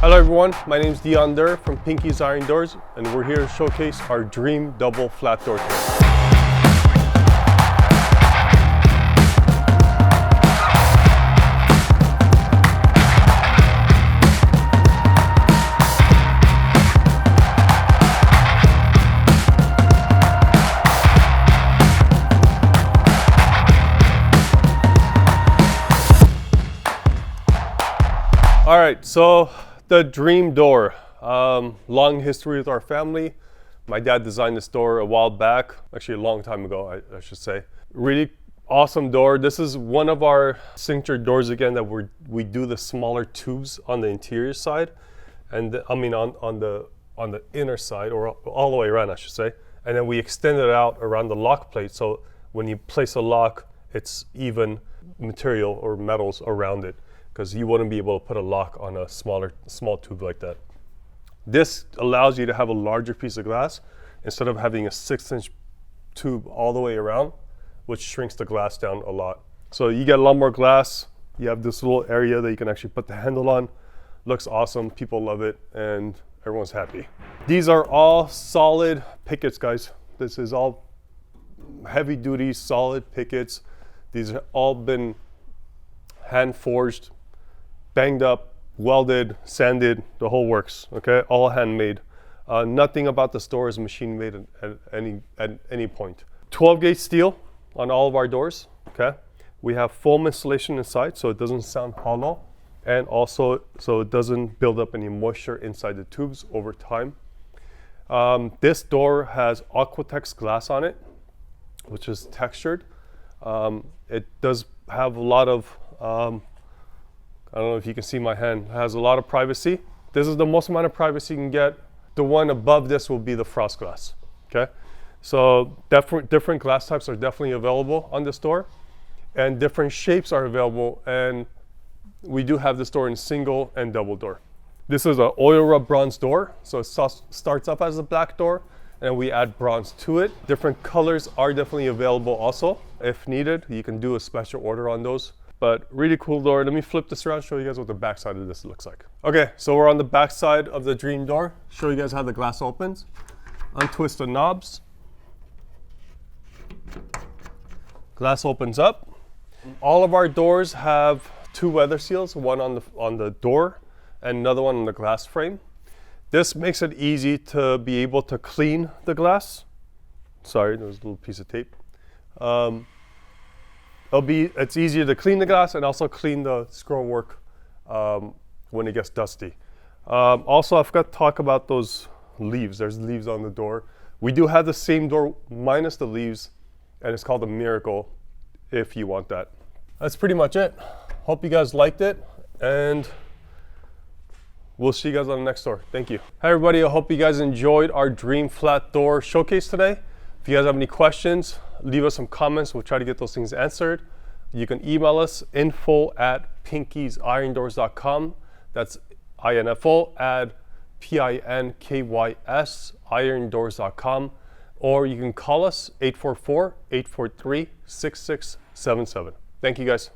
Hello everyone, my name is Dion Durr from Pinky's Iron Doors, and we're here to showcase our Dream Double Flat Door today. All right, so the Dream Door. Long history with our family. My dad designed this door a while back, actually a long time ago, I should say. Really awesome door. This is one of our signature doors again that we do the smaller tubes on the interior side, and I mean on the inner side, or all the way around, I should say. And then we extend it out around the lock plate, so when you place a lock, it's even material or metals around it, because you wouldn't be able to put a lock on a small tube like that. This allows you to have a larger piece of glass instead of having a 6-inch tube all the way around, which shrinks the glass down a lot. So you get a lot more glass. You have this little area that you can actually put the handle on. Looks awesome, people love it, and everyone's happy. These are all solid pickets, guys. This is all heavy duty, solid pickets. These have all been hand forged, banged up, welded, sanded, the whole works, okay? All handmade. Nothing about the store is machine made at any point. 12 gauge steel on all of our doors, okay? We have foam insulation inside so it doesn't sound hollow, and also so it doesn't build up any moisture inside the tubes over time. This door has Aquatex glass on it, which is textured. It does have a lot of I don't know if you can see my hand. It has a lot of privacy. This is the most amount of privacy you can get. The one above this will be the frost glass, okay? So different glass types are definitely available on this door, and different shapes are available, and we do have this door in single and double door. This is an oil rub bronze door, so it starts up as a black door, and we add bronze to it. Different colors are definitely available also. If needed, you can do a special order on those. But really cool door. Let me flip this around, show you guys what the back side of this looks like. Okay, so we're on the back side of the Dream Door. Show you guys how the glass opens. Untwist the knobs. Glass opens up. All of our doors have 2 weather seals, one on the door and another one on the glass frame. This makes it easy to be able to clean the glass. Sorry, there was a little piece of tape. It's easier to clean the glass and also clean the Scrollwork when it gets dusty. Also, I forgot to talk about those leaves. There's leaves on the door. We do have the same door minus the leaves, and it's called a Miracle if you want that. That's pretty much it. Hope you guys liked it, and we'll see you guys on the next door. Thank you. Hi everybody, I hope you guys enjoyed our Dream Flat Door showcase today. If you guys have any questions, leave us some comments. We'll try to get those things answered. You can email us info@pinkysirondors.com. That's info at PINKYS irondoors.com, or you can call us 844-843-6677. Thank you guys.